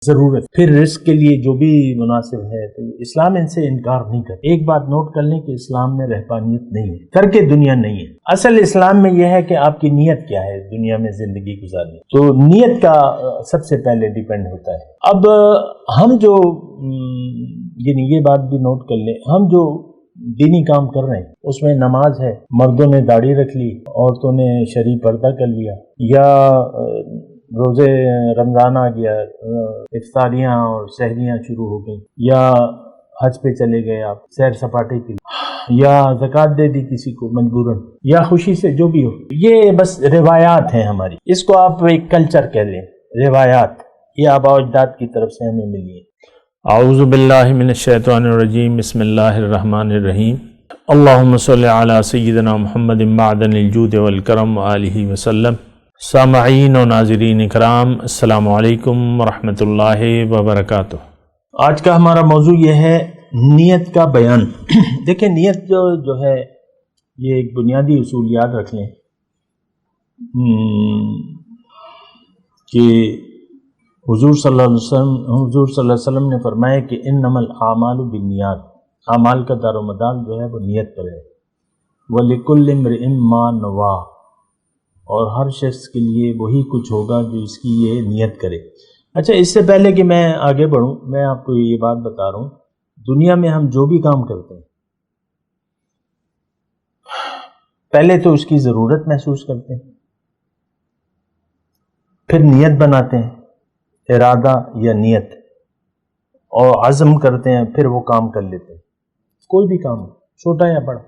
ضرورت، پھر رزق کے لیے جو بھی مناسب ہے تو اسلام ان سے انکار نہیں کرتا۔ ایک بات نوٹ کر لیں کہ اسلام میں رہبانیت نہیں ہے، ترک دنیا نہیں ہے۔ اصل اسلام میں یہ ہے کہ آپ کی نیت کیا ہے دنیا میں زندگی گزارنے، تو نیت کا سب سے پہلے ڈیپینڈ ہوتا ہے۔ اب ہم جو یعنی یہ بات بھی نوٹ کر لیں، ہم جو دینی کام کر رہے ہیں اس میں نماز ہے، مردوں نے داڑھی رکھ لی، عورتوں نے شرعی پردہ کر لیا، یا روزے رمضان آ گیا، افطاریاں اور سحریاں شروع ہو گئیں، یا حج پہ چلے گئے آپ سیر سپاٹے کے لیے، یا زکوٰۃ دے دی کسی کو مجبوراً، یا خوشی سے، جو بھی ہو، یہ بس روایات ہیں ہماری، اس کو آپ ایک کلچر کہہ لیں، روایات، یہ آباء و اجداد کی طرف سے ہمیں ملی ہے۔ اعوذ باللہ من الشیطان الرجیم، بسم اللہ الرحمن الرحیم، اللہم صلی علی سیدنا محمد معدن الجود والکرم وآلہ وسلم۔ سامعین و ناظرین اکرام، السلام علیکم ورحمۃ اللہ وبرکاتہ۔ آج کا ہمارا موضوع یہ ہے نیت کا بیان۔ دیکھیں، نیت جو ہے یہ ایک بنیادی اصول یاد رکھ لیں کہ حضور صلی اللہ علیہ وسلم نے فرمایا کہ انما الاعمال بالنیات، اعمال کا دار و مدار جو ہے وہ نیت پر ہے۔ وَلِكُلِّ امْرِئٍ مَّا نَوَىٰ، اور ہر شخص کے لیے وہی کچھ ہوگا جو اس کی یہ نیت کرے۔ اچھا، اس سے پہلے کہ میں آگے بڑھوں، میں آپ کو یہ بات بتا رہا ہوں، دنیا میں ہم جو بھی کام کرتے ہیں پہلے تو اس کی ضرورت محسوس کرتے ہیں، پھر نیت بناتے ہیں، ارادہ یا نیت، اور عزم کرتے ہیں، پھر وہ کام کر لیتے ہیں۔ کوئی بھی کام ہو، چھوٹا یا بڑا۔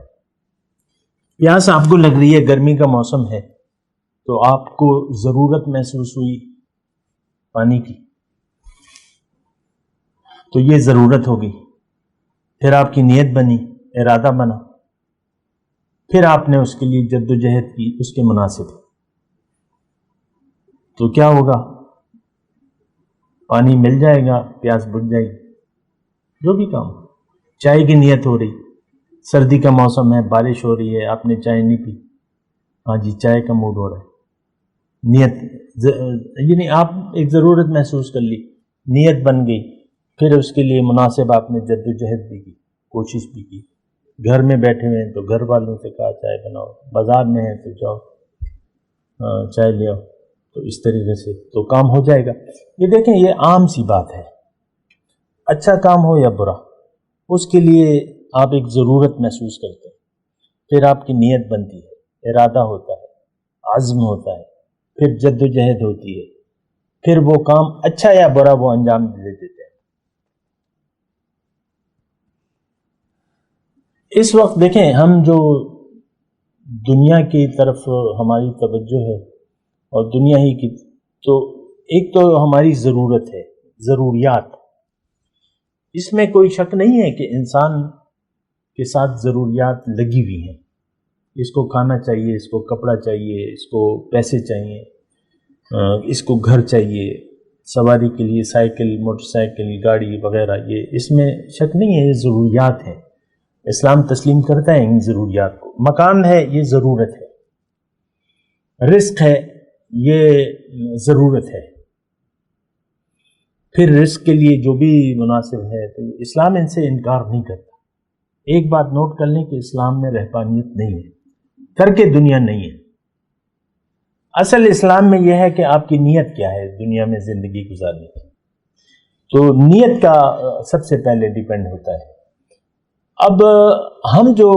پیاس آپ کو لگ رہی ہے، گرمی کا موسم ہے، تو آپ کو ضرورت محسوس ہوئی پانی کی، تو یہ ضرورت ہوگی، پھر آپ کی نیت بنی، ارادہ بنا، پھر آپ نے اس کے لیے جد و جہد کی اس کے مناسب، تو کیا ہوگا؟ پانی مل جائے گا، پیاس بجھ جائے گی۔ جو بھی کام، چائے کی نیت ہو رہی، سردی کا موسم ہے، بارش ہو رہی ہے، آپ نے چائے نہیں پی، ہاں جی چائے کا موڈ ہو رہا ہے، نیت یعنی آپ ایک ضرورت محسوس کر لی، نیت بن گئی، پھر اس کے لیے مناسب آپ نے جد و جہد بھی کی، کوشش بھی کی۔ گھر میں بیٹھے ہوئے ہیں تو گھر والوں سے کہا چائے بناؤ، بازار میں ہیں تو جاؤ چائے لے آؤ، تو اس طریقے سے تو کام ہو جائے گا۔ یہ دیکھیں، یہ عام سی بات ہے، اچھا کام ہو یا برا، اس کے لیے آپ ایک ضرورت محسوس کرتے ہیں، پھر آپ کی نیت بنتی ہے، ارادہ ہوتا ہے، عزم ہوتا ہے، پھر جد و جہد ہوتی ہے، پھر وہ کام اچھا یا برا وہ انجام دے دیتے ہیں۔ اس وقت دیکھیں، ہم جو دنیا کی طرف ہماری توجہ ہے اور دنیا ہی کی، تو ایک تو ہماری ضرورت ہے، ضروریات، اس میں کوئی شک نہیں ہے کہ انسان کے ساتھ ضروریات لگی ہوئی ہیں، اس کو کھانا چاہیے، اس کو کپڑا چاہیے، اس کو پیسے چاہیے، اس کو گھر چاہیے، سواری کے لیے سائیکل، موٹر سائیکل، گاڑی وغیرہ، یہ اس میں شک نہیں ہے، یہ ضروریات ہیں۔ اسلام تسلیم کرتا ہے ان ضروریات کو۔ مکان ہے، یہ ضرورت ہے، رزق ہے، یہ ضرورت ہے، پھر رزق کے لیے جو بھی مناسب ہے تو اسلام ان سے انکار نہیں کرتا۔ ایک بات نوٹ کر لیں کہ اسلام میں رہبانیت نہیں ہے، ترک دنیا نہیں ہے۔ اصل اسلام میں یہ ہے کہ آپ کی نیت کیا ہے دنیا میں زندگی گزارنے کی، تو نیت کا سب سے پہلے ڈیپینڈ ہوتا ہے۔ اب ہم جو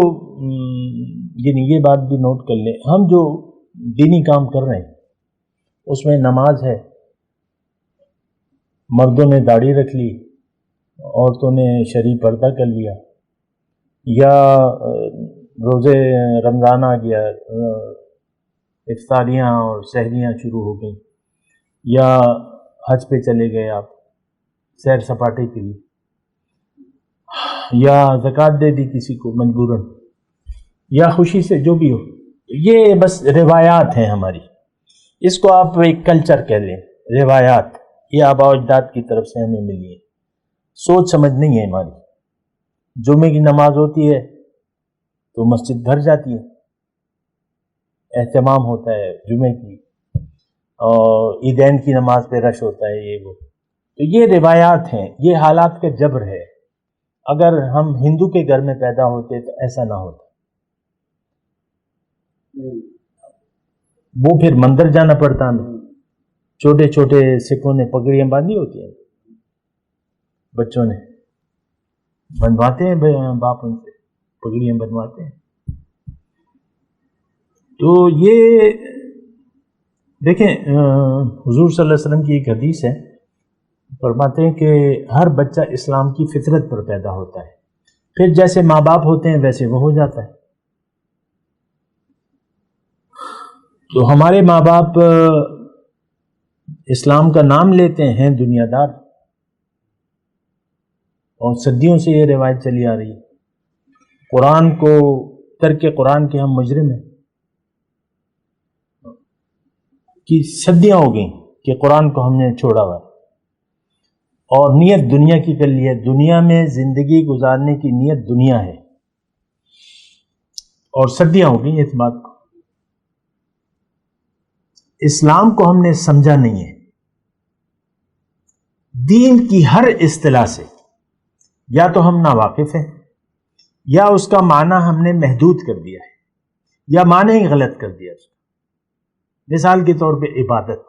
یعنی یہ بات بھی نوٹ کر لیں، ہم جو دینی کام کر رہے ہیں اس میں نماز ہے، مردوں نے داڑھی رکھ لی، عورتوں نے شرعی پردہ کر لیا، یا روزے رمضان آ گیا، افطاریاں اور سحریاں شروع ہو گئیں، یا حج پہ چلے گئے آپ سیر سپاٹے کے لیے، یا زکوٰۃ دے دی کسی کو مجبوراً، یا خوشی سے، جو بھی ہو، یہ بس روایات ہیں ہماری، اس کو آپ ایک کلچر کہہ لیں، روایات، یہ آباء و اجداد کی طرف سے ہمیں ملی ہے، سوچ سمجھ نہیں ہے ہماری۔ جمعے کی نماز ہوتی ہے تو مسجد بھر جاتی ہے، اہتمام ہوتا ہے جمعے کی، اور عیدین کی نماز پہ رش ہوتا ہے، یہ وہ، تو یہ روایات ہیں، یہ حالات کا جبر ہے. اگر ہم ہندو کے گھر میں پیدا ہوتے تو ایسا نہ ہوتا. وہ پھر مندر جانا پڑتا ہمیں. چھوٹے چھوٹے سکھوں نے پگڑیاں باندھی ہوتی ہیں، بچوں نے بنواتے ہیں، باپ ان سے پگڑیاں بنواتے ہیں. تو یہ دیکھیں حضور صلی اللہ علیہ وسلم کی ایک حدیث ہے، فرماتے ہیں کہ ہر بچہ اسلام کی فطرت پر پیدا ہوتا ہے، پھر جیسے ماں باپ ہوتے ہیں ویسے وہ ہو جاتا ہے. تو ہمارے ماں باپ اسلام کا نام لیتے ہیں دنیا دار، اور صدیوں سے یہ روایت چلی آ رہی ہے. قرآن کو ترک قرآن کے ہم مجرم ہیں کہ صدیاں ہو گئیں کہ قرآن کو ہم نے چھوڑا ہوا ہے، اور نیت دنیا کی کر لی ہے. دنیا میں زندگی گزارنے کی نیت دنیا ہے، اور صدیاں ہو گئیں اس بات کو. اسلام کو ہم نے سمجھا نہیں ہے. دین کی ہر اصطلاح سے یا تو ہم ناواقف ہیں، یا اس کا معنی ہم نے محدود کر دیا ہے، یا معنی ہی غلط کر دیا. مثال کے طور پہ عبادت.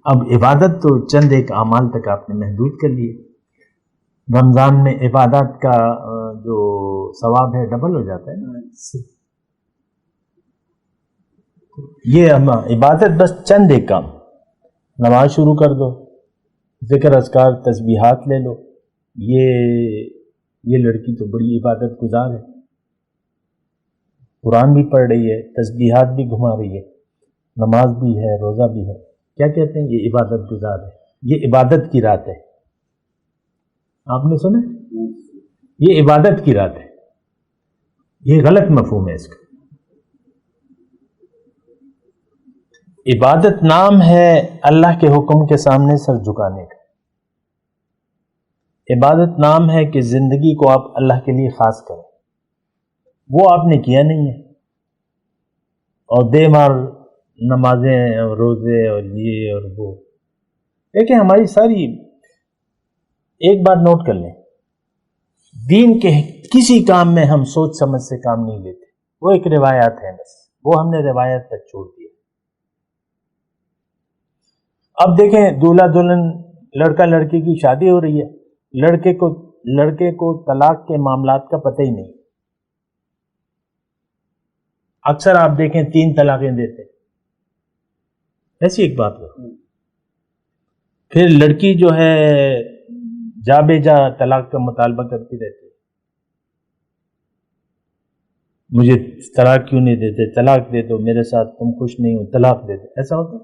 اب عبادت تو چند ایک اعمال تک آپ نے محدود کر لیے. رمضان میں عبادات کا جو ثواب ہے ڈبل ہو جاتا ہے نا. یہ عبادت بس چند ایک کام، نماز شروع کر دو، ذکر اذکار تسبیحات لے لو. یہ لڑکی تو بڑی عبادت گزار ہے، قرآن بھی پڑھ رہی ہے، تسبیحات بھی گھما رہی ہے، نماز بھی ہے، روزہ بھی ہے. کیا کہتے ہیں؟ یہ عبادت گزار ہے، یہ عبادت کی رات ہے. آپ نے سنا؟ یہ عبادت کی رات ہے. یہ غلط مفہوم ہے اس کا. عبادت نام ہے اللہ کے حکم کے سامنے سر جھکانے کا. عبادت نام ہے کہ زندگی کو آپ اللہ کے لیے خاص کریں. وہ آپ نے کیا نہیں ہے، اور دے مار نمازیں اور روزے اور یہ اور وہ. دیکھیں ہماری ساری، ایک بات نوٹ کر لیں، دین کے کسی کام میں ہم سوچ سمجھ سے کام نہیں لیتے. وہ ایک روایات ہیں، بس وہ ہم نے روایت تک چھوڑ دیا. اب دیکھیں دولہا دلہن، لڑکا لڑکی کی شادی ہو رہی ہے، لڑکے کو طلاق کے معاملات کا پتہ ہی نہیں. اکثر آپ دیکھیں 3 طلاقیں دیتے. ایسی ایک بات ہو. پھر لڑکی جو ہے جا بے جا طلاق کا مطالبہ کرتی رہتی ہے، مجھے طلاق کیوں نہیں دیتے، طلاق دے دو، میرے ساتھ تم خوش نہیں ہو، طلاق دے دو. ایسا ہوتا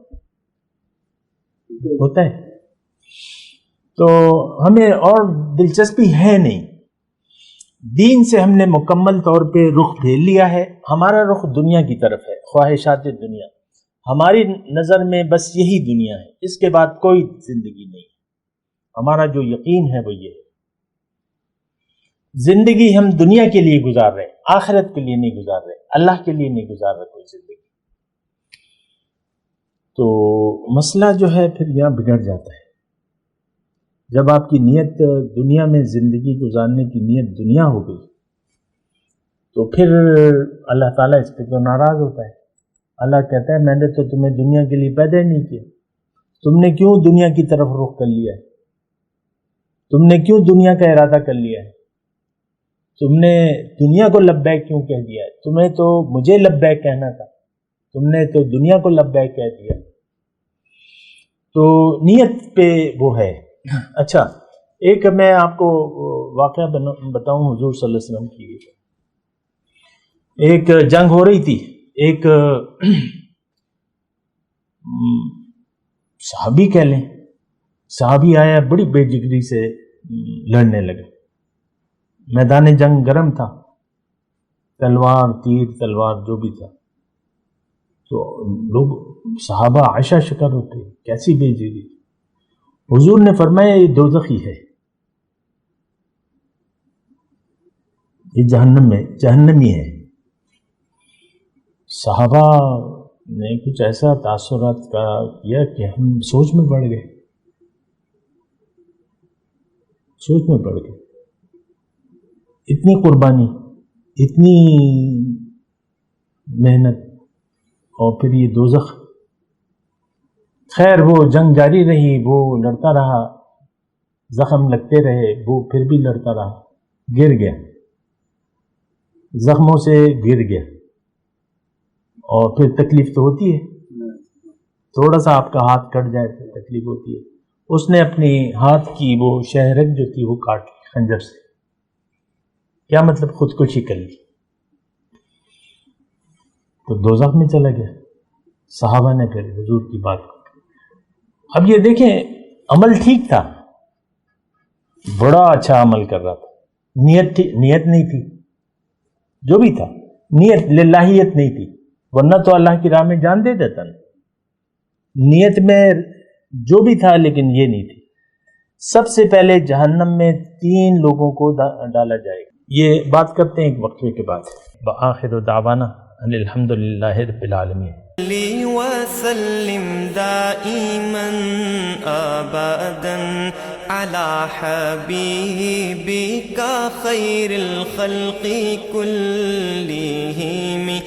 ہے. تو ہمیں اور دلچسپی ہے نہیں. دین سے ہم نے مکمل طور پہ رخ پھیر لیا ہے. ہمارا رخ دنیا کی طرف ہے، خواہشات دنیا. ہماری نظر میں بس یہی دنیا ہے، اس کے بعد کوئی زندگی نہیں. ہمارا جو یقین ہے وہ یہ ہے، زندگی ہم دنیا کے لیے گزار رہے ہیں، آخرت کے لیے نہیں گزار رہے، اللہ کے لیے نہیں گزار رہے کوئی زندگی. تو مسئلہ جو ہے پھر یہاں بگڑ جاتا ہے. جب آپ کی نیت دنیا میں زندگی گزارنے کی نیت دنیا ہو گئی تو پھر اللہ تعالیٰ اس پہ تو ناراض ہوتا ہے. اللہ کہتا ہے میں نے تو تمہیں دنیا کے لیے پیدا ہی نہیں کیا، تم نے کیوں دنیا کی طرف رخ کر لیا ہے، تم نے کیوں دنیا کا ارادہ کر لیا ہے، تم نے دنیا کو لبیک کیوں کہہ دیا ہے، تمہیں تو مجھے لبیک کہنا تھا، تم نے تو دنیا کو لبیک کہہ دیا. تو نیت پہ وہ ہے. اچھا ایک میں آپ کو واقعہ بتاؤں حضور صلی اللہ علیہ وسلم کی. ایک جنگ ہو رہی تھی، ایک صحابی کہہ لیں، صحابی آیا، بڑی بے جگری سے لڑنے لگا. میدان جنگ گرم تھا، تلوار تیر تلوار جو بھی تھا. تو لوگ صحابہ عائشہ شکر ہوتے، کیسی بے جگری. حضور نے فرمایا یہ دوزخی ہے، یہ جہنمی ہے. صحابہ نے کچھ ایسا تاثرات کا کیا کہ ہم سوچ میں پڑ گئے، سوچ میں پڑ گئے. اتنی قربانی، اتنی محنت، اور پھر یہ دوزخ. خیر وہ جنگ جاری رہی، وہ لڑتا رہا، زخم لگتے رہے، وہ پھر بھی لڑتا رہا، گر گیا، زخموں سے گر گیا. اور پھر تکلیف تو ہوتی ہے، تھوڑا سا آپ کا ہاتھ کٹ جائے تو تکلیف ہوتی ہے. اس نے اپنی ہاتھ کی وہ شہرک جو تھی وہ کاٹ لی خنجر سے. کیا مطلب؟ خودکشی کر لی. تو دوزخ میں چلا گیا. صحابہ نے پھر حضور کی بات کو، اب یہ دیکھیں عمل ٹھیک تھا، بڑا اچھا عمل کر رہا تھا، نیت نہیں تھی، جو بھی تھا نیت للہیت نہیں تھی، ورنہ تو اللہ کی راہ میں جان دے دیتا نا. نیت میں جو بھی تھا لیکن یہ نہیں تھی. سب سے پہلے جہنم میں 3 لوگوں کو ڈالا جائے گا. یہ بات کرتے ہیں ایک وقفے کے بعد. وآخر دعوانا ان الحمد للہ رب العالمین. وسلم دائما ابدا على حبيبك خير الخلق كلهم.